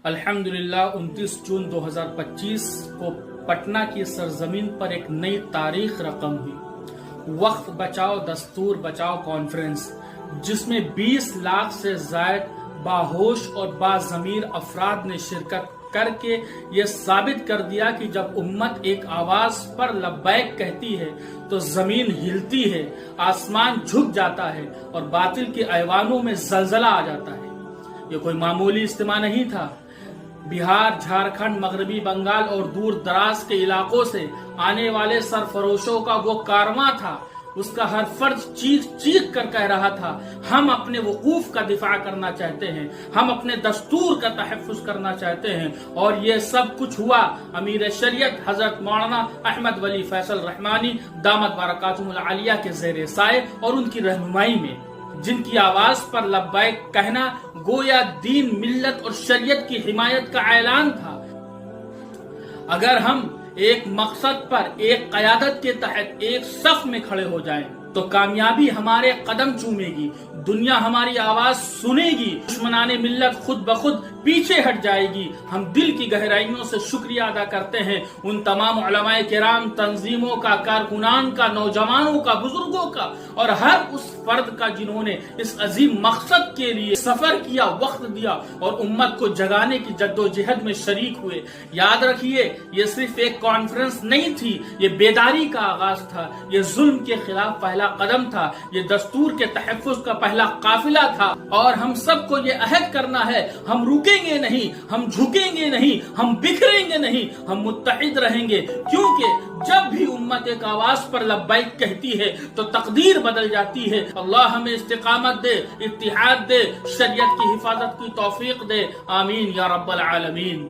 الحمدللہ 29 جون 2025 کو پٹنہ کی سرزمین پر ایک نئی تاریخ رقم ہوئی۔ وقف بچاؤ دستور بچاؤ کانفرنس، جس میں 20 لاکھ سے زائد باہوش اور باضمیر افراد نے شرکت کر کے یہ ثابت کر دیا کہ جب امت ایک آواز پر لبیک کہتی ہے تو زمین ہلتی ہے، آسمان جھک جاتا ہے اور باطل کے ایوانوں میں زلزلہ آ جاتا ہے۔ یہ کوئی معمولی اجتماع نہیں تھا۔ بہار، جھارکھنڈ، مغربی بنگال اور دور دراز کے علاقوں سے آنے والے سرفروشوں کا وہ کارواں تھا۔ اس کا ہر فرد چیخ چیخ کر کہہ رہا تھا، ہم اپنے وقوف کا دفاع کرنا چاہتے ہیں، ہم اپنے دستور کا تحفظ کرنا چاہتے ہیں۔ اور یہ سب کچھ ہوا امیر شریعت حضرت مولانا احمد ولی فیصل رحمانی دامت برکاتہم العالیہ کے زیر سائے اور ان کی رہنمائی میں، جن کی آواز پر لبیک کہنا گویا دین، ملت اور شریعت کی حمایت کا اعلان تھا۔ اگر ہم ایک مقصد پر ایک قیادت کے تحت ایک صف میں کھڑے ہو جائیں تو کامیابی ہمارے قدم چومے گی، دنیا ہماری آواز سنے گی، دشمنان ملت خود بخود پیچھے ہٹ جائے گی۔ ہم دل کی گہرائیوں سے شکریہ ادا کرتے ہیں ان تمام علماء کرام، تنظیموں کا، کارکنان کا، نوجوانوں کا، بزرگوں کا اور ہر اس فرد کا جنہوں نے اس عظیم مقصد کے لیے سفر کیا، وقت دیا اور امت کو جگانے کی جدوجہد میں شریک ہوئے۔ یاد رکھیے، یہ صرف ایک کانفرنس نہیں تھی، یہ بیداری کا آغاز تھا، یہ ظلم کے خلاف پہلا قدم تھا، یہ دستور کے تحفظ کا پہلا قافلہ تھا۔ اور ہم سب کو یہ عہد کرنا ہے، ہم رکیں گے نہیں، ہم جھکیں گے نہیں، ہم بکھریں گے نہیں، ہم متحد رہیں گے، کیونکہ جب بھی امت ایک آواز پر لبیک کہتی ہے تو تقدیر بدل جاتی ہے۔ اللہ ہمیں استقامت دے، اتحاد دے، شریعت کی حفاظت کی توفیق دے، آمین یا رب العالمین۔